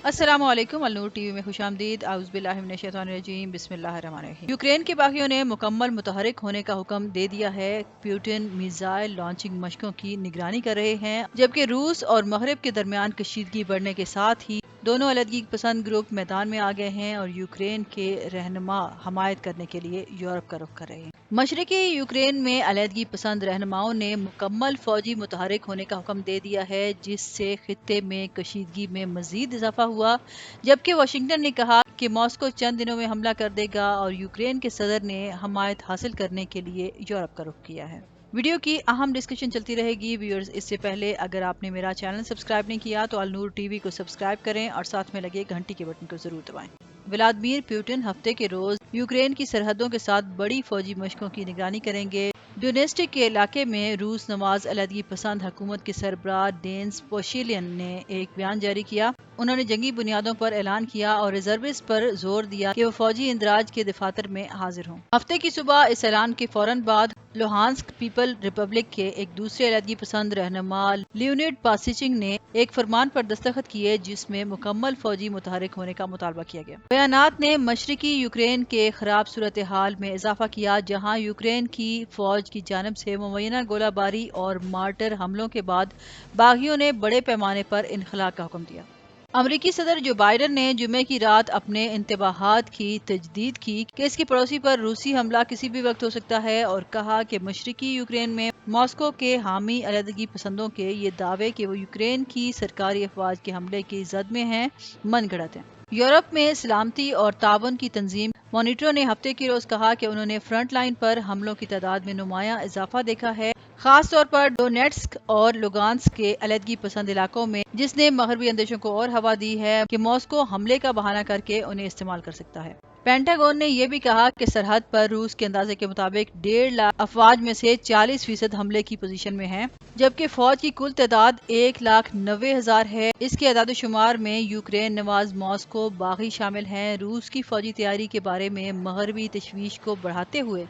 अस्सलाम वालेकुम। अलनूर टीवी में खुश आमदीद। आउज़ बिल्लाहि मिनश शैतानिर रजीम। बिस्मिल्लाहिर्रहमानिर्रहीम। यूक्रेन के बागियों ने मुकम्मल मुतहरिक होने का हुक्म दे दिया है। पुतिन मिसाइल लॉन्चिंग मशकों की निगरानी कर रहे हैं, जबकि रूस और मगरब के दरमियान कशीदगी बढ़ने के साथ ही दोनों अलहदगी पसंद ग्रुप मैदान में आ गए हैं और यूक्रेन के रहनुमा हमायत करने के लिए यूरोप का रुख कर रहे हैं। मशरकी यूक्रेन में अलहदगी पसंद रहनुमाओं ने मुकम्मल फौजी मुतहरिक होने का हुक्म दे दिया है, जिससे खित्ते में कशीदगी में मजीद इजाफा हुआ। जबकि वाशिंगटन ने कहा कि मॉस्को चंद दिनों में हमला कर देगा और यूक्रेन के सदर ने हमायत हासिल करने के लिए यूरोप का रुख किया है। वीडियो की अहम डिस्कशन चलती रहेगी व्यूअर्स। इससे पहले अगर आपने मेरा चैनल सब्सक्राइब नहीं किया तो अलनूर टीवी को सब्सक्राइब करें और साथ में लगे घंटी के बटन को जरूर दबाएं। व्लादिमीर पुतिन हफ्ते के रोज यूक्रेन की सरहदों के साथ बड़ी फौजी मशकों की निगरानी करेंगे। डोनेस्टिक के इलाके में रूस नवाज अलहदगी पसंद हुकूमत के सरबराह डेंस पोशिलियन ने एक बयान जारी किया। उन्होंने जंगी बुनियादों पर ऐलान किया और रिजर्विस्ट पर जोर दिया कि वो फौजी इंदराज के दफातर में हाजिर हों। हफ्ते की सुबह इस ऐलान के फौरन बाद लुहांस्क पीपल रिपब्लिक के एक दूसरे अलहदगी पसंद रहनुमा लियोनिड पासिचिंग ने एक फरमान पर दस्तखत किए, जिसमें मुकम्मल फौजी मुतहरिक होने का मुतालबा किया गया। बयानात ने मशरकी यूक्रेन के खराब सूरत हाल में इजाफा किया, जहां यूक्रेन की फौज की जानब से मुबैना गोलाबारी और मार्टर हमलों के बाद बागियों ने बड़े पैमाने पर इनखला का हुक्म दिया। अमरीकी सदर जो बाइडन ने जुमे की रात अपने इंतबाहात की तजदीद की कि इसकी पड़ोसी पर रूसी हमला किसी भी वक्त हो सकता है और कहा कि मशरकी यूक्रेन में मॉस्को के हामी अलहदगी पसंदों के ये दावे कि वो यूक्रेन की सरकारी अफवाज के हमले की जद में हैं मन गढ़ंत हैं। यूरोप में सलामती और ताउन की तंजीम मॉनिटरो ने हफ्ते की रोज कहा कि उन्होंने फ्रंट लाइन पर हमलों की तादाद में नुमाया इजाफा देखा है, खास तौर पर डोनेट्स्क और लुगान्स्क के अलहदगी पसंद इलाकों में, जिसने मगरबी अंदेशों को और हवा दी है कि मॉस्को हमले का बहाना करके उन्हें इस्तेमाल कर सकता है। पेंटागन ने यह भी कहा कि सरहद पर रूस के अंदाजे के मुताबिक 1.5 लाख अफवाज में से 40% हमले की पोजीशन में हैं, जबकि फौज की कुल तादाद 1,90,000 है। इसके अदाद शुमार में यूक्रेन नवाज मॉस्को बागी शामिल हैं। रूस की फौजी तैयारी के बारे में मगरबी तशवीश को बढ़ाते हुए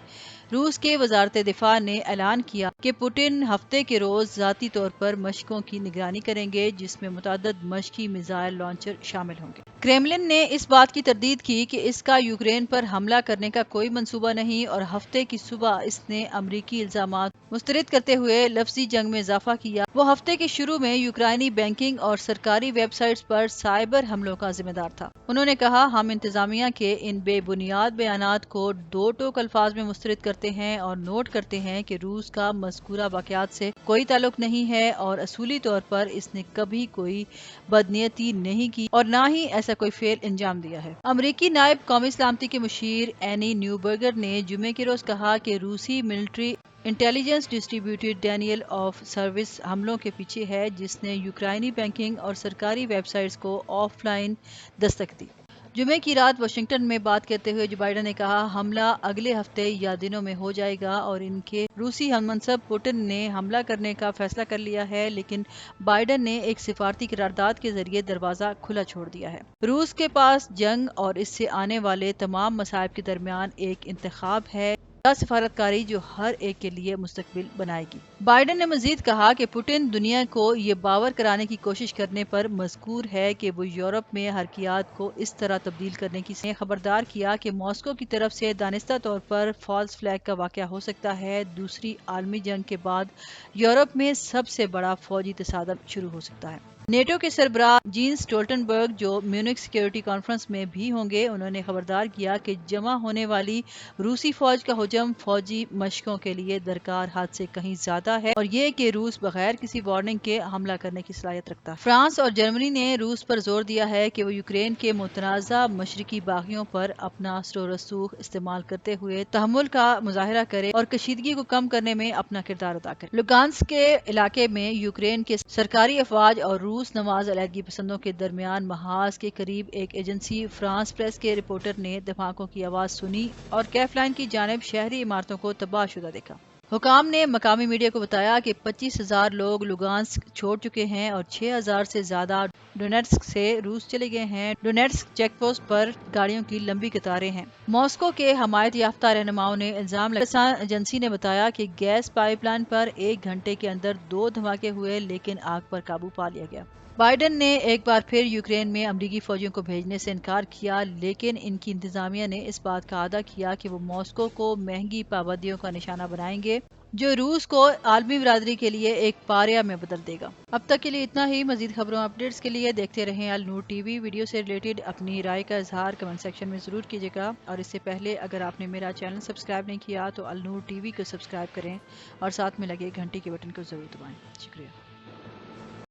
रूस के वजारत दिफा ने ऐलान किया कि पुतिन हफ्ते के रोज जाती तौर पर मशकों की निगरानी करेंगे, जिसमें मुतअद्दिद मशकी मिसाइल लॉन्चर शामिल होंगे। क्रेमलिन ने इस बात की तरदीद की कि इसका यूक्रेन पर हमला करने का कोई मंसूबा नहीं और हफ्ते की सुबह इसने अमरीकी इल्जामात मुस्तरद करते हुए लफ्जी जंग में इजाफा किया। वो हफ्ते के शुरू में यूक्रानी बैंकिंग और सरकारी वेबसाइट्स पर साइबर हमलों का जिम्मेदार था। उन्होंने कहा, हम इंतजामिया के इन बेबुनियाद बयानात को दो टोक अल्फाज में मुस्तरद करते हैं और नोट करते हैं कि रूस का मज़कूरा वाक़यात से कोई ताल्लुक नहीं है और असूली तौर पर इसने कभी कोई बदनीयती नहीं की और न ही ऐसा कोई फेल अंजाम दिया है। अमरीकी नायब कौमी सलामती के मुशीर एनी न्यूबर्गर ने जुमे के रोज कहा कि रूसी military intelligence distributed Daniel of service हमलों के पीछे है, जिसने यूक्राइनी बैंकिंग और सरकारी वेबसाइट्स को ऑफलाइन दस्तक दी। जुमे की रात वाशिंगटन में बात करते हुए जो बाइडन ने कहा, हमला अगले हफ्ते या दिनों में हो जाएगा और इनके रूसी हममनसब पुतिन ने हमला करने का फैसला कर लिया है, लेकिन बाइडन ने एक सिफारती करारदाद के जरिए दरवाजा खुला छोड़ दिया है। रूस के पास जंग और इससे आने वाले तमाम मसाइब के दरमियान एक इंतखाब है या सिफारतकारी जो हर एक के लिए मुस्तकबिल बनाएगी। बाइडन ने मजीद कहा कि पुतिन दुनिया को ये बावर कराने की कोशिश करने पर मजबूर है कि वो यूरोप में हरकियात को इस तरह तब्दील करने की खबरदार किया कि मॉस्को की तरफ से दानिस्ता तौर पर फॉल्स फ्लैग का वाकया हो सकता है। दूसरी आलमी जंग के बाद यूरोप में सबसे बड़ा फौजी तसादम शुरू हो सकता है। नेटो के सरबराह जीन्स स्टोल्टनबर्ग जो म्यूनिख सिक्योरिटी कॉन्फ्रेंस में भी होंगे, उन्होंने खबरदार किया कि जमा होने वाली रूसी फौज का हुजम फौजी मशकों के लिए दरकार हद से कहीं ज्यादा है और ये कि रूस बगैर किसी वार्निंग के हमला करने की सलाहियत रखता है। फ्रांस और जर्मनी ने रूस पर जोर दिया है कि वो यूक्रेन के मुतनाज़ा मशरकी बागियों पर अपना असर रसूख इस्तेमाल करते हुए तहम्मुल का मुजाहरा करे और कशीदगी को कम करने में अपना किरदार अदा करे। लुगान्स्क के इलाके में यूक्रेन के सरकारी अफवाज और रूस नवाज अलहदगी पसंदों के दरमियान महाज के करीब एक एजेंसी फ्रांस प्रेस के रिपोर्टर ने धमाकों की आवाज सुनी और कैफलाइन की जानिब शहरी इमारतों को तबाहशुदा देखा। हुकाम ने मकामी मीडिया को बताया कि 25,000 लोग लुगान्स्क छोड़ चुके हैं और 6,000 से ज्यादा डोनेट्स्क से रूस चले गए हैं। डोनेट्स्क चेकपोस्ट पर गाड़ियों की लंबी कतारें हैं। मॉस्को के हमायत याफ्ता रहनुमाओं ने इल्जाम लगाया। एजेंसी ने बताया कि गैस पाइपलाइन पर 1 घंटे के अंदर 2 धमाके हुए, लेकिन आग पर काबू पा लिया गया। بائیڈن نے ایک بار پھر یوکرین میں امریکی فوجیوں کو بھیجنے سے انکار کیا، لیکن ان کی انتظامیہ نے اس بات کا اعادہ کیا کہ وہ ماسکو کو مہنگی پابندیوں کا نشانہ بنائیں گے، جو روس کو عالمی برادری کے لیے ایک پاریہ میں بدل دے گا۔ اب تک کے لیے اتنا ہی۔ مزید خبروں اپڈیٹس کے لیے دیکھتے رہیں النور ٹی وی۔ ویڈیو سے ریلیٹڈ اپنی رائے کا اظہار کمنٹ سیکشن میں ضرور کیجیے گا، اور اس سے پہلے اگر آپ نے میرا چینل سبسکرائب نہیں کیا تو النور ٹی وی کو سبسکرائب کریں اور ساتھ میں لگے گھنٹی کے بٹن کو ضرور دبائیں۔ شکریہ۔